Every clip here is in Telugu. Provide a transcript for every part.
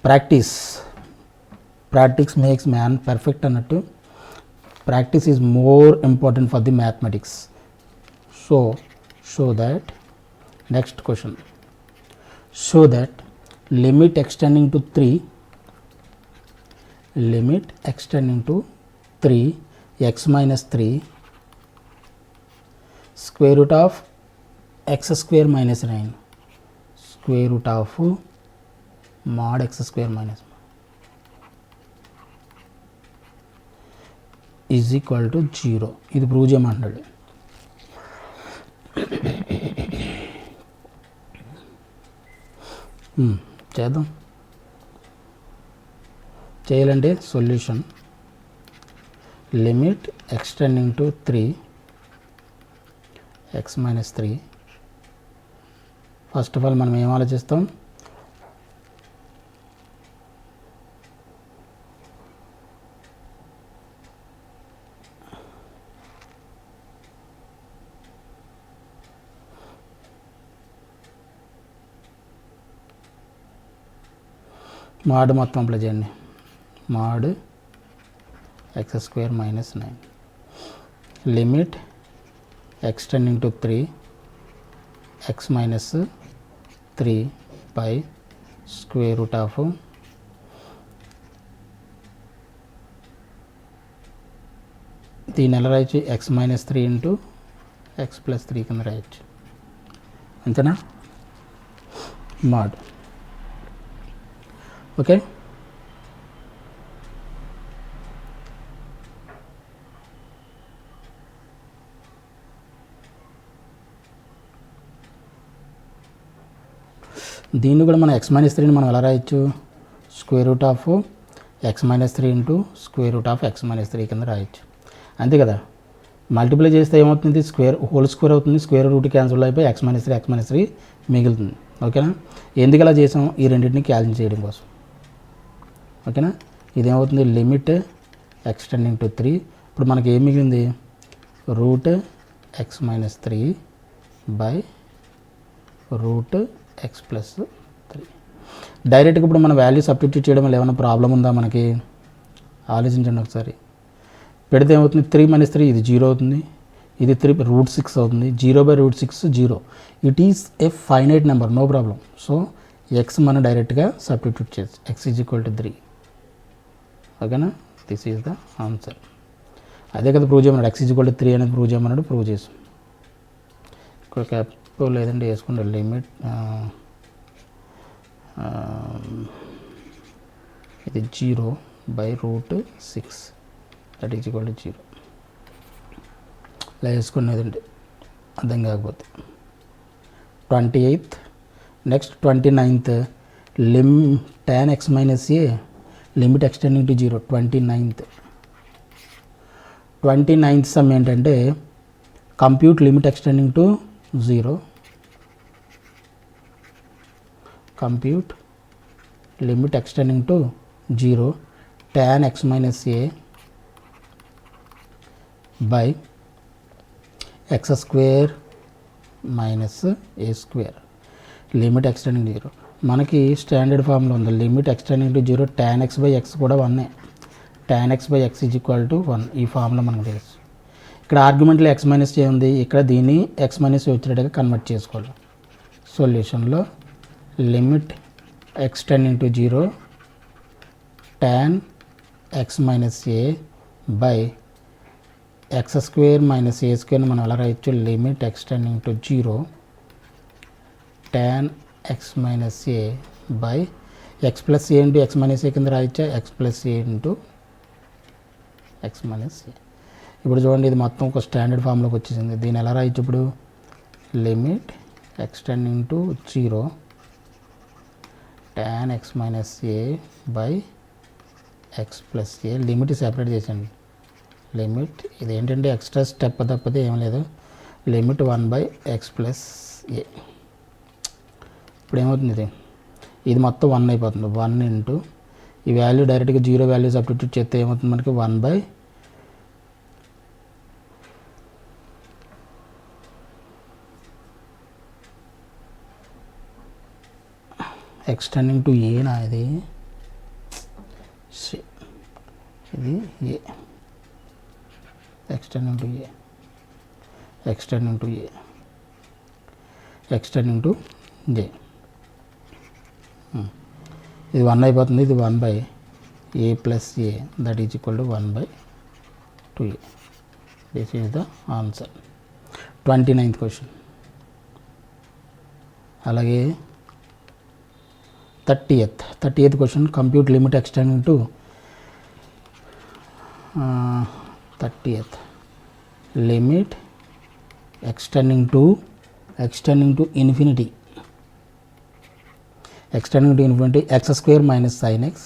ప్రాక్టీస్ మేక్స్ మ్యాన్ పర్ఫెక్ట్ అన్నట్టు practice is more important for the mathematics. Show that next question, show that limit x tending to 3 x minus 3 square root of x square minus 9 square root of mod x square minus is equal to 0. ఇది ప్రూవ్ చేయమంటున్నాడు. చేద్దాం. చేయాలంటే solution limit x tending to 3 x minus 3. First of all మనం ఏం ఆలోచిస్తాం, మాడ్ మొత్తం అప్లై చేయండి. Mod x square minus 9 limit x tending to 3 x minus 3 by square root of దీని ఎలా రాయొచ్చు, x minus 3 into x plus 3 కింద రాయొచ్చు. అంతేనా? మాడ్. ఓకే, దీన్ని కూడా మనం x minus 3ని మనం ఎలా రాయొచ్చు, square root of x minus 3 into square root of x minus 3 కింద రాయొచ్చు. అంతే కదా. మల్టిప్లై చేస్తే ఏమవుతుంది, హోల్ స్క్వేర్ అవుతుంది, స్క్వేర్ రూట్ క్యాన్సిల్ అయిపోయి x minus 3 మిగులుతుంది. ఓకేనా? ఎందుకు అలా చేసాం, ఈ రెండింటిని క్యాన్సిల్ చేయడం కోసం. ఓకేనా? ఇదేమవుతుంది, లిమిట్ ఎక్స్టెండింగ్ టు 3. ఇప్పుడు మనకి ఏం మిగిలింది, root x minus 3 by root x plus 3. డైరెక్ట్గా ఇప్పుడు మన వాల్యూ సబ్స్టిట్యూట్ చేయడం వల్ల ఏమైనా ప్రాబ్లం ఉందా మనకి, ఆలోచించండి ఒకసారి. పెడితే ఏమవుతుంది, 3 minus 3 ఇది 0 అవుతుంది, ఇది 3 రూట్ 6 అవుతుంది. 0 by root 6 0. It is a finite number, no problem. So x మనం డైరెక్ట్గా సబ్స్టిట్యూట్ చేయొచ్చు. X is equal to 3. ఓకేనా? This is the answer. అదే కదా ప్రూవ్ చేయమన్నాడు, ఎక్స్ ఈజ్ ఈక్వల్ టు 3 అనేది ప్రూవ్ చేయమన్నాడు, ప్రూవ్ చేసాం. ఇక్కడ క్యాప్ లేదంటే వేసుకుంటే లిమిట్ ఇది 0 by root 6 that is equal to 0. ఇలా వేసుకునేదండి అర్థం కాకపోతే. 28th, next 29th tan x minus a limit x tending to 0. 29th sum ఏంటంటే compute limit x tending to 0. Compute limit x tending to 0 tan x minus a by x square minus a square limit extending 0. మనకి స్టాండర్డ్ ఫార్ములా ఉంది, limit x tending to 0 tan x by x కూడా 1. tan x by x is equal to 1. ఈ ఫార్ములా మనకు తెలుసు. ఇక్కడ ఆర్గ్యుమెంట్లో x మైనస్ ఏ ఉంది, ఇక్కడ దీన్ని x మైనస్ వచ్చేటట్టుగా కన్వర్ట్ చేసుకోవాలి. సొల్యూషన్లో limit x tending to 0 tan x minus a by x square minus a square మనం ఎలా రాయొచ్చు, limit x tending to 0 tan x minus a by x plus a into x minus a కింద రాయొచ్చా, x plus a into x minus a. ఇప్పుడు చూడండి, ఇది మొత్తం ఒక స్టాండర్డ్ ఫామ్లోకి వచ్చేసింది. దీన్ని ఎలా రాయొచ్చు ఇప్పుడు, limit x tending to 0 tan x minus a by x plus a. Limit separate చేసండి. లిమిట్ ఇది ఏంటంటే ఎక్స్ట్రా స్టెప్ తప్పితే ఏం లేదు, limit 1 by x plus a. ఇప్పుడు ఏమవుతుంది, ఇది మొత్తం 1 అయిపోతుంది. 1 ఇంటూ ఈ వాల్యూ డైరెక్ట్గా 0 వాల్యూ సబ్స్టిట్యూట్ చేస్తే ఏమవుతుంది మనకి, 1 by ఎక్స్టెండింగ్ టు ఏ నా ఇది సి, ఇది ఏ, x10 ఇంటూ ఏ, x10 ఇంటూ ఏ, x10 ఇంటూ జే. ఇది 1 అయిపోతుంది, ఇది 1 by A plus A, that is equal to 1 by 2a. This is the answer. 29th question. అలాగే 30th question. Compute limit x tending to 30th limit x tending to infinity, extending to infinity x square minus sin x,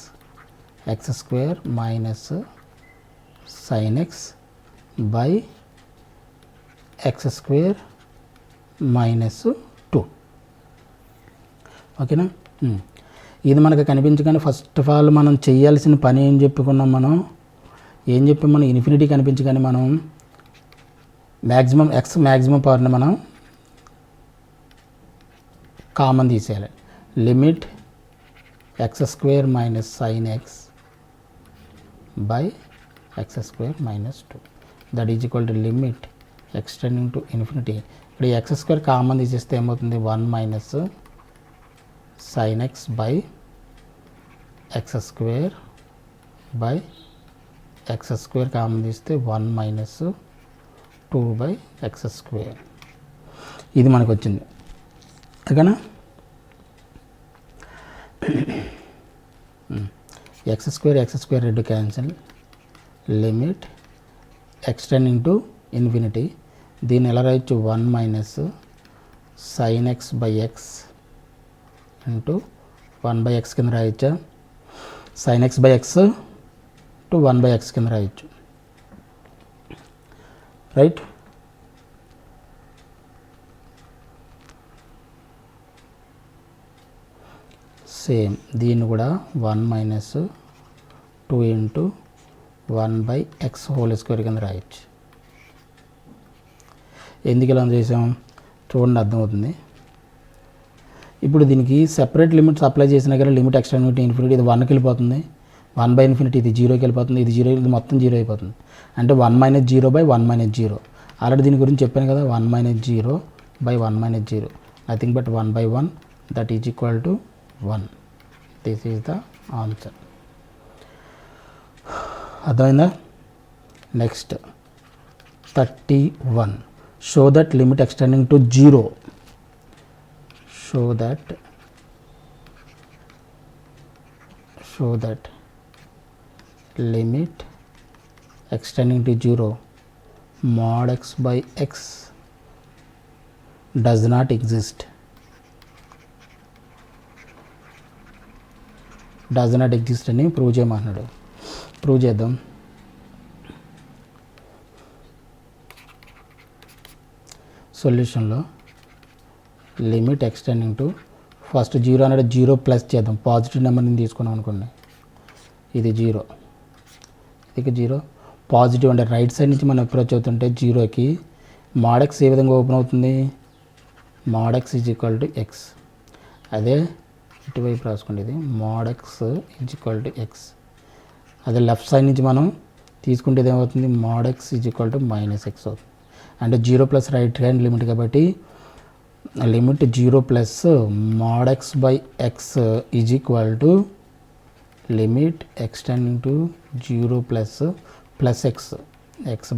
x square minus sin x by x square minus 2. ఓకేనా? ఇది మనకు కనిపించగానే ఫస్ట్ ఆఫ్ ఆల్ మనం చేయాల్సిన పని ఏం చెప్పుకున్నాం, మనం ఇన్ఫినిటీ కనిపించగానే మనం మ్యాక్సిమం పవర్ని మనం కామన్ తీసేయాలి. Limit x square minus sin x by x square minus 2, that is equal to limit extending to infinity. ఇక్కడ x square కామన్ తీసేస్తే ఏమవుతుంది, 1 minus sin x by x square by x square common తీస్తే 1 minus 2 by x square. ఇది మనకు వచ్చింది. ఓకేనా? x square రెండు cancel. Limit x tending to infinity, దీన్ని ఎలా రాయొచ్చు, 1 minus sin x by x into 1 by x కింద రాయొచ్చా, sin x by x to 1 by x కింద రాయొచ్చు. రైట్? సేమ్ దీన్ని కూడా 1 minus 2 into 1 by x whole square కింద రాయొచ్చు. ఎందుకు ఇలా చేసాం చూడండి, అర్థమవుతుంది. ఇప్పుడు దీనికి సెపరేట్ లిమిట్స్ అప్లై చేసినా కానీ లిమిట్ ఎక్స్టెండింగ్ టు ఇన్ఫినిటీ, ఇది 1కి వెళ్ళిపోతుంది, 1 by ఇన్ఫినిటీ ఇది 0కి వెళ్ళిపోతుంది, ఇది 0, ఇది మొత్తం 0 అయిపోతుంది. అంటే 1 minus 0 by 1 minus 0. ఆల్రెడీ దీని గురించి చెప్పాను కదా, 1 minus 0 by 1 minus 0, nothing but 1 by 1, that is equal to 1. This is the answer. అర్థమైందా? Next 31. Show that limit x tending to 0, show that limit x tending to 0 mod x by x does not exist. అని ప్రూవ్ చేయమన్నాడు. ప్రూవ్ చేద్దాం. సొల్యూషన్లో లిమిట్ ఎక్స్టెండింగ్ టు, ఫస్ట్ 0 అనేది 0 ప్లస్ చేద్దాం, పాజిటివ్ నెంబర్ని తీసుకున్నాం అనుకోండి, ఇది 0, ఇది 0, పాజిటివ్ అంటే రైట్ సైడ్ నుంచి మనం అప్రోచ్ అవుతుంటే 0కి mod x ఏ విధంగా ఓపెన్ అవుతుంది, mod x is equal to x. అదే ఇటువైపు రాసుకోండి, ఇది mod x is equal to x. అదే లెఫ్ట్ సైడ్ నుంచి మనం తీసుకుంటే ఏమవుతుంది, mod x is equal to minus x అవుతుంది. అంటే 0 ప్లస్ రైట్ హ్యాండ్ లిమిట్ కాబట్టి limit 0 plus mod x by x is equal to limit x tending to 0 plus x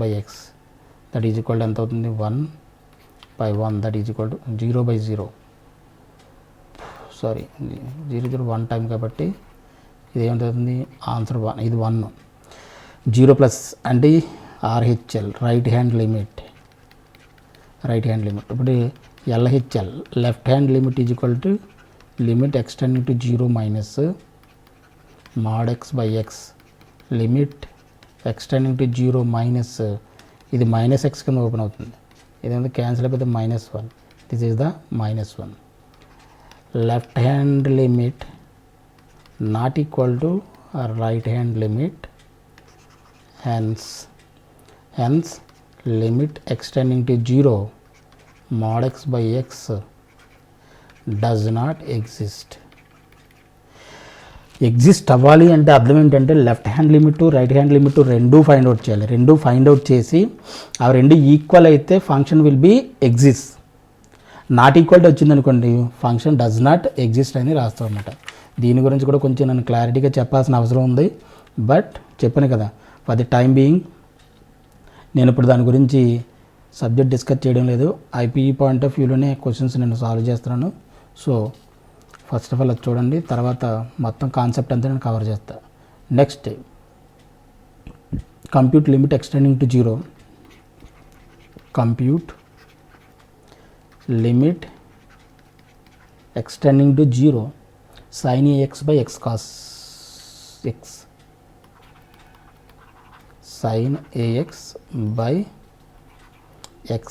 by x, that is equal to ఎంత అవుతుంది, 1 by 1, that is equal to 0 by 0, sorry 0 1 time కాబట్టి ఇది ఏమవుతుంది, ఆన్సర్ 1. ఇది 1. 0 ప్లస్ అంటే RHL రైట్ హ్యాండ్ లిమిట్. ఇప్పుడు LHL left hand limit is equal to limit x tending to 0 minus mod x by x, limit x tending to 0 minus, ఇది మైనస్ x కింద ఓపెన్ అవుతుంది, ఇదేంటే క్యాన్సిల్ అయిపోతే -1, this is the -1. Left hand limit not equal to right hand limit, hence limit extending to 0 mod x by x does not exist. Exist అవ్వాలి అంటే అర్థం ఏంటంటే left hand limit right hand limit రెండూ ఫైండ్ అవుట్ చేయాలి. రెండు ఫైండ్ అవుట్ చేసి ఆ రెండు ఈక్వల్ అయితే function will be exist. Not equality వచ్చింది అనుకోండి ఫంక్షన్ డస్ నాట్ ఎగ్జిస్ట్ అని రాస్తాం అన్నమాట. దీని గురించి కూడా కొంచెం నన్ను క్లారిటీగా చెప్పాల్సిన అవసరం ఉంది. బట్ చెప్పాను కదా, ఫర్ ది టైం బీయింగ్ నేను ఇప్పుడు దాని గురించి సబ్జెక్ట్ డిస్కస్ చేయడం లేదు. ఐపీఈ పాయింట్ ఆఫ్ వ్యూలోనే క్వశ్చన్స్ నేను సాల్వ్ చేస్తున్నాను. సో ఫస్ట్ ఆఫ్ ఆల్ అది చూడండి, తర్వాత మొత్తం కాన్సెప్ట్ అంతా నేను కవర్ చేస్తాను. Next compute limit x tending to 0. Compute limit extending to 0 sin ax by x cos x, sin ax by x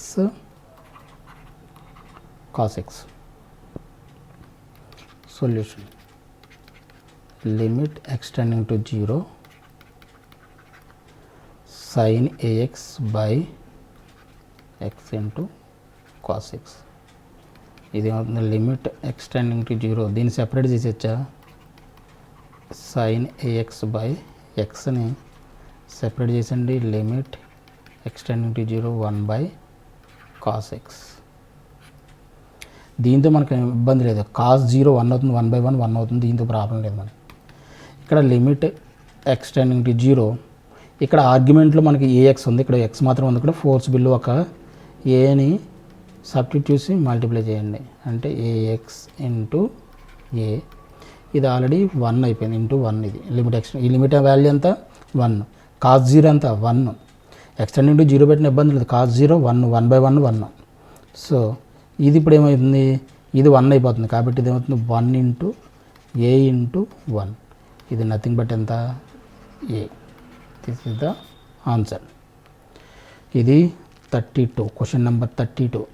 cos x. Solution: limit extending to 0 sin ax by x into cos x. ఇది అవుతుంది లిమిట్ ఎక్స్టెండింగ్ టు 0. దీన్ని సెపరేట్ చేసేచ్చా, సైన్ ఏఎక్స్ బై ఎక్స్ని సెపరేట్ చేసండి. Limit x tending to 0 1 by cos x. దీంతో మనకు ఇబ్బంది లేదు. కాస్ 0 1 అవుతుంది, 1 బై 1 1 అవుతుంది, దీంతో ప్రాబ్లం లేదు మనకి. ఇక్కడ లిమిట్ ఎక్స్టెండింగ్ టు 0, ఇక్కడ ఆర్గ్యుమెంట్లో మనకి ఏఎక్స్ ఉంది, ఇక్కడ ఎక్స్ మాత్రం ఉంది. ఇక్కడ ఫోర్స్ బిల్లు ఒక ఏని సబ్స్టిట్యూట్ చేసి మల్టిప్లై చేయండి, అంటే ఏఎక్స్ ఇంటూ ఏ. ఇది ఆల్రెడీ 1 అయిపోయింది, ఇంటూ 1. ఇది లిమిట్ ఎక్స్టెండ్, ఈ లిమిట్ వాల్యూ ఎంత 1. కాస్ 0 అంతా 1. ఎక్స్టెండ్ ఇంటూ 0 పెట్టిన ఇబ్బంది లేదు. Cos 0 1 1 by 1 1. సో ఇది ఇప్పుడు ఏమవుతుంది, ఇది 1 అయిపోతుంది. కాబట్టి ఇది ఏమవుతుంది 1 ఇంటూ ఏ ఇంటూ 1. ఇది నథింగ్ బట్ ఎంత a. This is the answer. ఇది 32, క్వశ్చన్ నెంబర్ 32.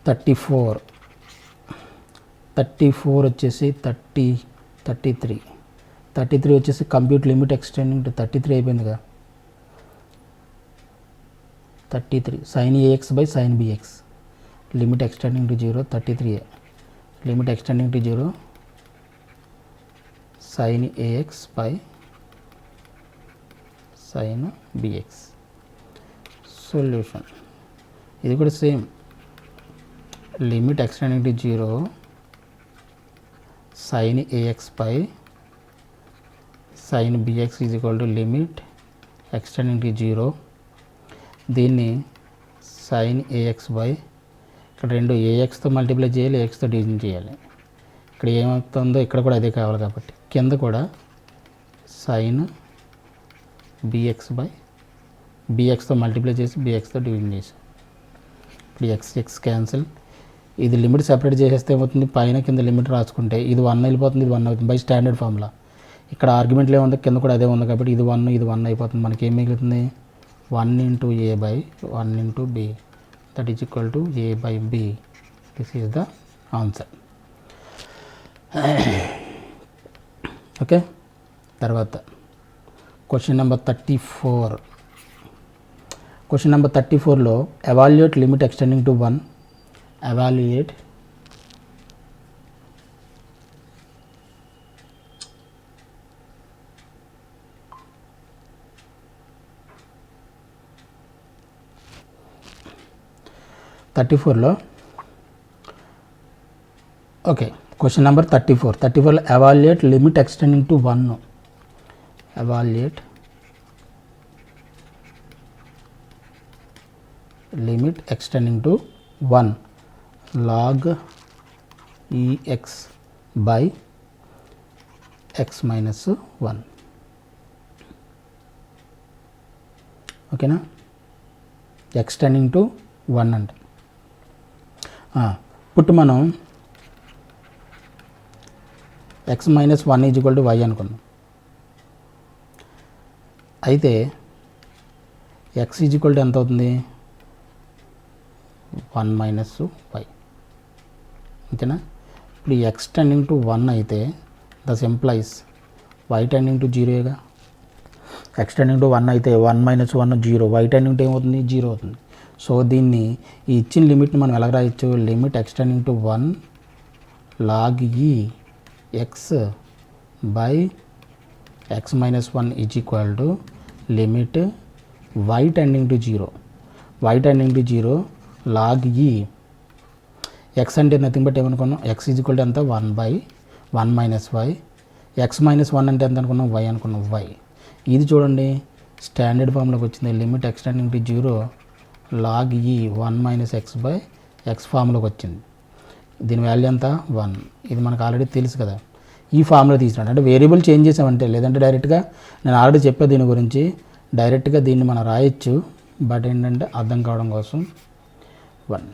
34 వచ్చేసి 33 వచ్చేసి కంప్యూట్ లిమిట్ ఎక్స్టెండింగ్ టు 33 అయిపోయింది కదా. 33 sine AX by sine bx, limit x tending to 0 33a, limit x tending to 0 sine AX by sine bx. Solution: ఇది కూడా same, limit x tending to 0 sin ax by sin bx is equal to limit x tending to 0. దీన్ని sin ax బై, ఇక్కడ రెండు ఏఎక్స్తో మల్టిప్లై చేయాలి, ఏఎక్స్తో డివిజన్ చేయాలి. ఇక్కడ ఏమవుతుందో ఇక్కడ కూడా అదే కావాలి కాబట్టి కింద కూడా sin bx బై bxతో మల్టిప్లై చేసి bxతో డివిజన్ చేసి, ఇప్పుడు x క్యాన్సిల్. ఇది లిమిట్ సెపరేట్ చేసేస్తే ఏమవుతుంది, పైన కింద లిమిట్ రాసుకుంటే ఇది 1 వెళ్ళిపోతుంది, ఇది 1 అవుతుంది బై స్టాండర్డ్ ఫార్ములా. ఇక్కడ ఆర్గ్యుమెంట్లో ఏముంది, కింద కూడా అదే ఉంది కాబట్టి ఇది 1 ఇది 1 అయిపోతుంది. మనకి ఏం మిగులుతుంది 1 into a by 1 into b, that is equal to a by b. This is the answer. Okay, తర్వాత క్వశ్చన్ నెంబర్ 34. క్వశ్చన్ నెంబర్ 34లో evaluate limit x tending to 1, evaluate లో ఓకే, క్వశ్చన్ నెంబర్ 34లో evaluate limit x tending to 1, evaluate limit x tending to 1 log ex by x minus 1. ఓకేనా, ఎక్స్టెండింగ్ టు 1 అంటే ఇప్పుడు మనం x minus 1 is equal to y అనుకున్నాం. అయితే x ఈజ్ ఈక్వల్ టు ఎంత అవుతుంది 1 మైనస్ y, అంతేనా. ఇప్పుడు ఈ x టెండింగ్ టు 1 అయితే this implies y tending to 0గా. x టెండింగ్ టు 1 అయితే 1 మైనస్ 1 0, y టెండింగ్ టు ఏమవుతుంది 0 అవుతుంది. సో దీన్ని ఈ ఇచ్చిన లిమిట్ని మనం ఎలా రాయొచ్చు, limit x tending to 1 log e x by x minus 1 is equal to limit y tending to 0, y tending to 0 log e x అంటే నథింగ్ బట్ ఏమనుకున్నాం, ఎక్స్ ఈజ్ ఈక్వల్ టు ఎంత 1/1 మైనస్ వై, ఎక్స్ మైనస్ 1 అంటే ఎంత అనుకున్నాం, వై అనుకున్నాం. వై ఇది చూడండి స్టాండర్డ్ ఫామ్లోకి వచ్చింది. Limit x tending to 0 log e 1 minus x by x ఫామ్లోకి వచ్చింది. దీని వాల్యూ ఎంత 1. ఇది మనకు ఆల్రెడీ తెలుసు కదా, ఈ ఫామ్లో తీసినాడు అంటే వేరియబుల్ చేంజ్ చేసామంటే. లేదంటే డైరెక్ట్గా నేను ఆల్రెడీ చెప్పే దీని గురించి డైరెక్ట్గా దీన్ని మనం రాయొచ్చు, బట్ ఏంటంటే అర్థం కావడం కోసం 1.